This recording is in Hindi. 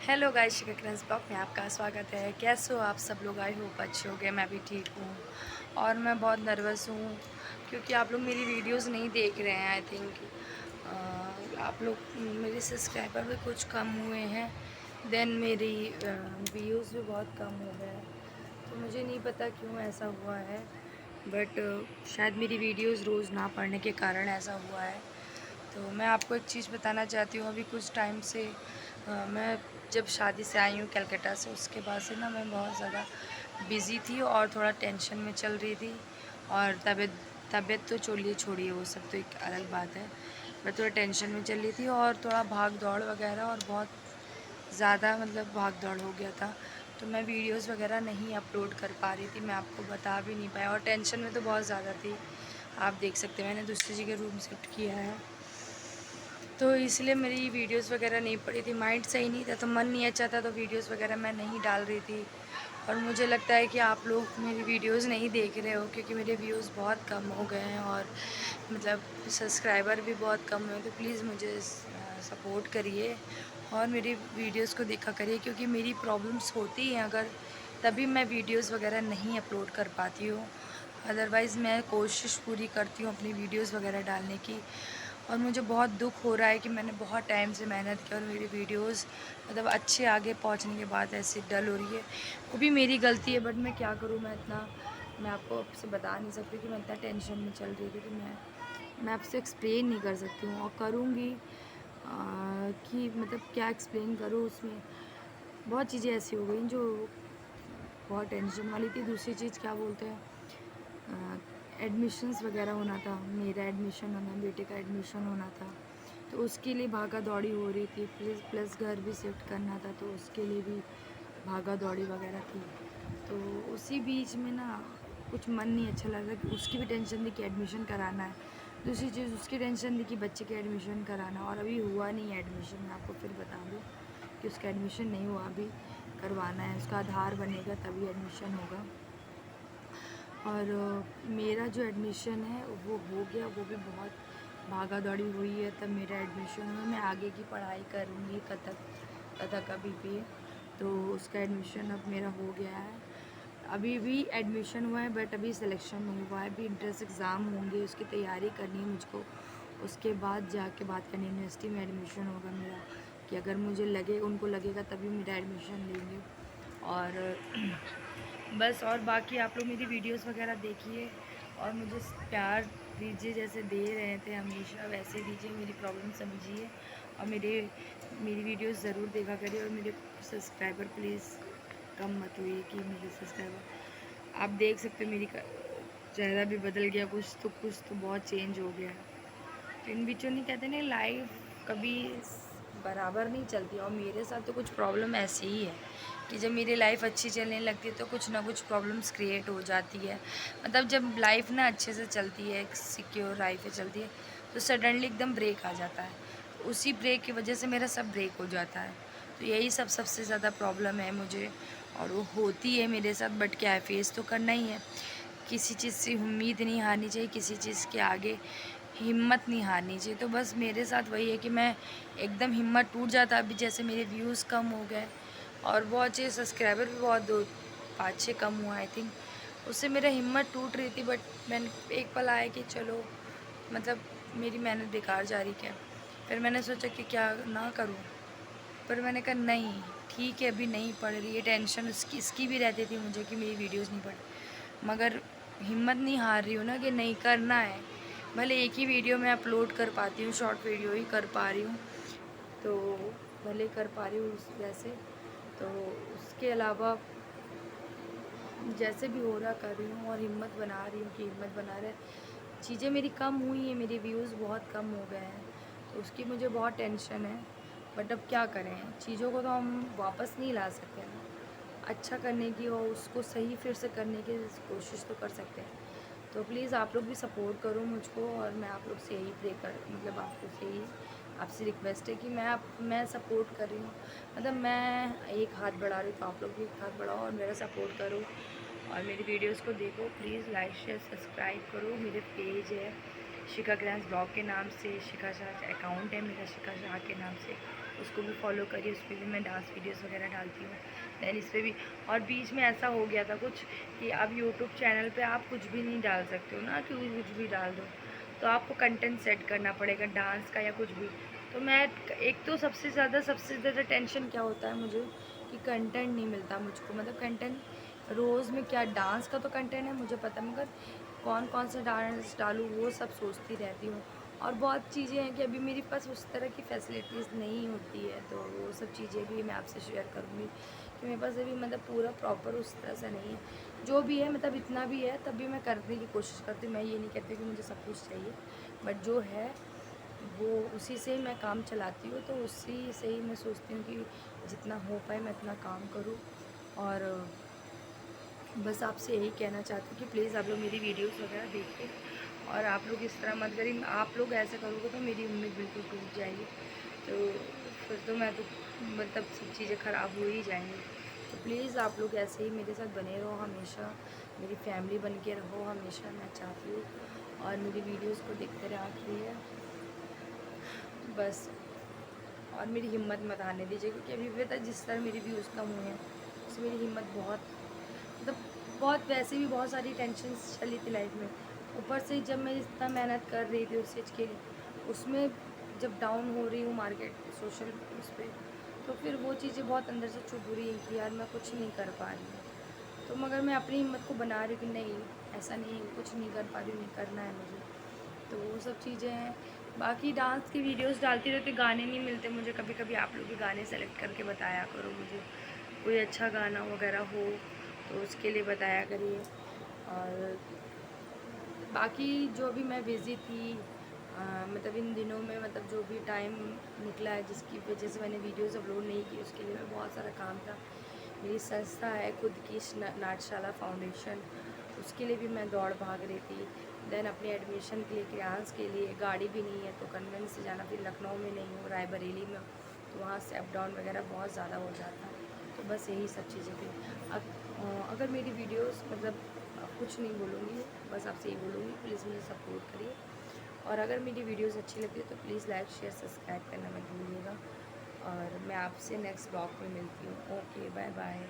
हेलो गाइस, शिखा क्रांस ब्लॉग में आपका स्वागत है। कैसे हो आप सब लोग? आई होप अच्छे हो गए। मैं भी ठीक हूँ और मैं बहुत नर्वस हूँ क्योंकि आप लोग मेरी वीडियोस नहीं देख रहे हैं। आई थिंक आप लोग मेरे सब्सक्राइबर भी कुछ कम हुए हैं, देन मेरी व्यूज़ भी बहुत कम हो गए हैं। तो मुझे नहीं पता क्यों ऐसा हुआ है, बट शायद मेरी वीडियोस रोज़ ना पढ़ने के कारण ऐसा हुआ है। तो मैं आपको एक चीज़ बताना चाहती हूँ। अभी कुछ टाइम से मैं जब शादी से आई हूँ कलकत्ता से, उसके बाद से ना मैं बहुत ज़्यादा बिज़ी थी और थोड़ा टेंशन में चल रही थी। और तबीयत तो छोड़िए छोड़िए, वो सब तो एक अलग बात है। मैं थोड़ा टेंशन में चल रही थी और थोड़ा भाग दौड़ वगैरह, और बहुत ज़्यादा मतलब भाग दौड़ हो गया था। तो मैं वीडियोस वगैरह नहीं अपलोड कर पा रही थी, मैं आपको बता भी नहीं पाया, और टेंशन में तो बहुत ज़्यादा थी। आप देख सकते हैं मैंने दूसरी जगह रूम शिफ्ट किया है, तो इसलिए मेरी वीडियोस वगैरह नहीं पड़ी थी। माइंड सही नहीं था, तो मन नहीं अच्छा था, तो वीडियोस वगैरह मैं नहीं डाल रही थी। और मुझे लगता है कि आप लोग मेरी वीडियोस नहीं देख रहे हो क्योंकि मेरे व्यूज़ बहुत कम हो गए हैं और मतलब सब्सक्राइबर भी बहुत कम हुए। तो प्लीज़ मुझे सपोर्ट करिए और मेरी वीडियोस को देखा करिए, क्योंकि मेरी प्रॉब्लम्स होती हैं अगर, तभी मैं वीडियोस वगैरह नहीं अपलोड कर पाती हूँ। अदरवाइज़ मैं कोशिश पूरी करती हूँ अपनी वीडियोस वगैरह डालने की। और मुझे बहुत दुख हो रहा है कि मैंने बहुत टाइम से मेहनत की और मेरी वीडियोस मतलब अच्छे आगे पहुंचने के बाद ऐसी डल हो रही है। वो भी मेरी गलती है, बट मैं क्या करूं। मैं आपको आपसे बता नहीं सकती कि मैं इतना टेंशन में चल रही थी कि मैं आपसे एक्सप्लेन नहीं कर सकती हूँ, और करूँगी कि मतलब क्या एक्सप्लेन करूँ। उसमें बहुत चीज़ें ऐसी हो गई जो बहुत टेंशन वाली थी। दूसरी चीज़ क्या बोलते हैं, एडमिशन्स वगैरह होना था। मेरा एडमिशन होना, बेटे का एडमिशन होना था, तो उसके लिए भागा दौड़ी हो रही थी। प्लस घर भी शिफ्ट करना था, तो उसके लिए भी भागा दौड़ी वगैरह थी। तो उसी बीच में ना कुछ मन नहीं अच्छा लग रहा कि उसकी भी टेंशन थी कि एडमिशन कराना है। दूसरी चीज़ उसकी टेंशन थी कि बच्चे के एडमिशन कराना, और अभी हुआ नहीं है एडमिशन। मैं आपको फिर बता दूँ कि उसका एडमिशन नहीं हुआ, अभी करवाना है। उसका आधार बनेगा तभी एडमिशन होगा। और मेरा जो एडमिशन है वो हो गया, वो भी बहुत भागा दौड़ी हुई है तब मेरा एडमिशन हुआ। मैं आगे की पढ़ाई करूँगी, कथक का BBA, तो उसका एडमिशन अब मेरा हो गया है। अभी भी एडमिशन हुआ है, बट अभी सिलेक्शन नहीं हुआ है। अभी इंट्रेंस एग्ज़ाम होंगे, उसकी तैयारी करनी है मुझको। उसके बाद जाके बात करनी, यूनिवर्सिटी में एडमिशन होगा मेरा, कि अगर मुझे लगे, उनको लगेगा तभी मेरा एडमिशन लेंगे। और बस, और बाकी आप लोग मेरी वीडियोस वगैरह देखिए और मुझे प्यार दीजिए, जैसे दे रहे थे हमेशा वैसे दीजिए। मेरी प्रॉब्लम समझिए और मेरी वीडियोस ज़रूर देखा करिए। और मेरे सब्सक्राइबर प्लीज़ कम मत हुई कि मेरे सब्सक्राइबर, आप देख सकते हो मेरी चेहरा भी बदल गया, कुछ तो बहुत चेंज हो गया है। तो इन बीचों नहीं, कहते नहीं, लाइफ कभी बराबर नहीं चलती। और मेरे साथ तो कुछ प्रॉब्लम ऐसी ही है कि जब मेरी लाइफ अच्छी चलने लगती है तो कुछ ना कुछ प्रॉब्लम्स क्रिएट हो जाती है। मतलब जब लाइफ ना अच्छे से चलती है, एक सिक्योर लाइफ है चलती है, तो सडनली एकदम ब्रेक आ जाता है। तो उसी ब्रेक की वजह से मेरा सब ब्रेक हो जाता है। तो यही सबसे ज़्यादा प्रॉब्लम है मुझे, और वो होती है मेरे साथ। बट क्या है, फेस तो करना ही है। किसी चीज़ से उम्मीद नहीं हारनी चाहिए, किसी चीज़ के आगे हिम्मत नहीं हारनी चाहिए। तो बस मेरे साथ वही है कि मैं एकदम हिम्मत टूट जाता। अभी जैसे मेरे व्यूज़ कम हो गए और बहुत अच्छे सब्सक्राइबर भी बहुत 2-5-6 कम हुआ आई थिंक, उससे मेरा हिम्मत टूट रही थी। बट मैंने एक पल आया कि चलो, मतलब मेरी मेहनत बेकार जा रही क्या। फिर मैंने सोचा कि क्या ना करूँ, पर मैंने कहा नहीं, ठीक है अभी नहीं पढ़ रही है। टेंशन इसकी भी रहती थी मुझे कि मेरी वीडियोस नहीं पढ़, मगर हिम्मत नहीं हार रही हूँ ना कि नहीं करना है। भले एक ही वीडियो मैं अपलोड कर पाती हूँ, शॉर्ट वीडियो ही कर पा रही हूँ, तो भले कर पा रही हूँ वैसे, तो उसके अलावा जैसे भी हो रहा कर रही हूँ और हिम्मत बना रही हूँ कि हिम्मत बना रहे। चीज़ें मेरी कम हुई हैं, मेरे व्यूज़ बहुत कम हो गए हैं, तो उसकी मुझे बहुत टेंशन है। बट अब क्या करें, चीज़ों को तो हम वापस नहीं ला सकते ना। अच्छा करने की और उसको सही फिर से करने की कोशिश तो कर सकते हैं। तो प्लीज़ आप लोग भी सपोर्ट करो मुझको, और मैं आप लोग से यही प्रे कर मतलब आपको से यही आपसे रिक्वेस्ट है कि मैं सपोर्ट कर रही हूँ। मतलब मैं एक हाथ बढ़ा रही हूँ, तो आप लोग भी एक हाथ बढ़ाओ और मेरा सपोर्ट करो और मेरी वीडियोस को देखो। प्लीज़ लाइक शेयर सब्सक्राइब करो। मेरे पेज है शिखा ग्रांस ब्लॉग के नाम से, शिखा शाह अकाउंट है मेरा शिखा शाह के नाम से। उसको भी फॉलो करिए, उस पर भी मैं डांस वीडियोस वगैरह डालती हूँ। दैन इस पर भी, और बीच में ऐसा हो गया था कुछ कि अब यूट्यूब चैनल पे आप कुछ भी नहीं डाल सकते हो ना, कि कुछ भी डाल दो, तो आपको कंटेंट सेट करना पड़ेगा डांस का या कुछ भी। तो मैं एक तो सबसे ज़्यादा टेंशन क्या होता है मुझे कि कंटेंट नहीं मिलता मुझको, मतलब कंटेंट रोज़ में क्या, डांस का तो कंटेंट है मुझे पता, मगर कौन कौन सा डांस डालूँ वो सब सोचती रहती हूँ। और बहुत चीज़ें हैं कि अभी मेरे पास उस तरह की फैसिलिटीज़ नहीं होती है, तो वो सब चीज़ें भी मैं आपसे शेयर करूँगी कि मेरे पास अभी मतलब पूरा प्रॉपर उस तरह से नहीं है। जो भी है मतलब इतना भी है तब भी मैं करने की कोशिश करती हूँ। मैं ये नहीं कहती कि मुझे सब कुछ चाहिए, बट जो है वो उसी से ही मैं काम चलाती हूँ, तो उसी से ही मैं सोचती हूँ कि जितना हो पाए मैं इतना काम करूँ। और बस आपसे यही कहना चाहती हूँ कि प्लीज़ आप लोग मेरी वीडियोस वगैरह देखिए, और आप लोग इस तरह मत करिए। आप लोग ऐसा करोगे तो मेरी उम्मीद बिल्कुल टूट जाएगी, तो फिर तो मैं तो मतलब सब चीज़ें ख़राब हो ही जाएंगी। तो प्लीज़ आप लोग ऐसे ही मेरे साथ बने रहो हमेशा, मेरी फैमिली बन के रहो हमेशा, मैं चाहती हूँ। और मेरी वीडियोज़ को देखते रहा करिए बस। और मेरी हिम्मत मत हारने दीजिए, क्योंकि अभी भी पता है जिस तरह मेरी व्यूज़ कम हुए हैं, उससे मेरी हिम्मत बहुत, मतलब बहुत, वैसे भी बहुत सारी टेंशन्स चली थी लाइफ में, ऊपर से जब मैं इतना मेहनत कर रही थी उस चीज़ के लिए, उसमें जब डाउन हो रही हूँ मार्केट सोशल उस पर, तो फिर वो चीज़ें बहुत अंदर से चुभ रही हैं कि यार मैं कुछ नहीं कर पा रही हूँ। तो मगर मैं अपनी हिम्मत को बना रही हूँ कि नहीं, ऐसा नहीं, कुछ नहीं कर पा रही हूँ, नहीं करना है मुझे। तो वो सब चीज़ें हैं। बाकी डांस की वीडियोस डालती रहती, गाने नहीं मिलते मुझे, कभी कभी आप लोग भी गाने सेलेक्ट करके बताया करो मुझे, कोई अच्छा गाना वगैरह हो तो उसके लिए बताया करिए। और बाकी जो भी मैं बिज़ी थी, मतलब इन दिनों में, मतलब जो भी टाइम निकला है जिसकी वजह से मैंने वीडियोस अपलोड नहीं की, उसके लिए मैं बहुत सारा काम था। मेरी संस्था है खुद की नाट्यशाला फाउंडेशन, उसके लिए भी मैं दौड़ भाग रही थी। देन अपने एडमिशन के लिए, क्लास के लिए गाड़ी भी नहीं है तो कन्वेंस से जाना, फिर लखनऊ में नहीं हूँ, रायबरेली में हूँ, तो वहाँ से अप डाउन वगैरह बहुत ज़्यादा हो जाता है। तो बस यही सब चीज़ें थी। अगर मेरी वीडियोस मतलब कुछ नहीं बोलूँगी, बस आपसे यही बोलूँगी प्लीज़ मुझे सपोर्ट करिए। और अगर मेरी वीडियोस अच्छी लगती है तो प्लीज़ लाइक शेयर सब्सक्राइब करना मत भूलिएगा। और मैं आपसे नेक्स्ट ब्लॉग में मिलती हूँ। Okay, bye bye.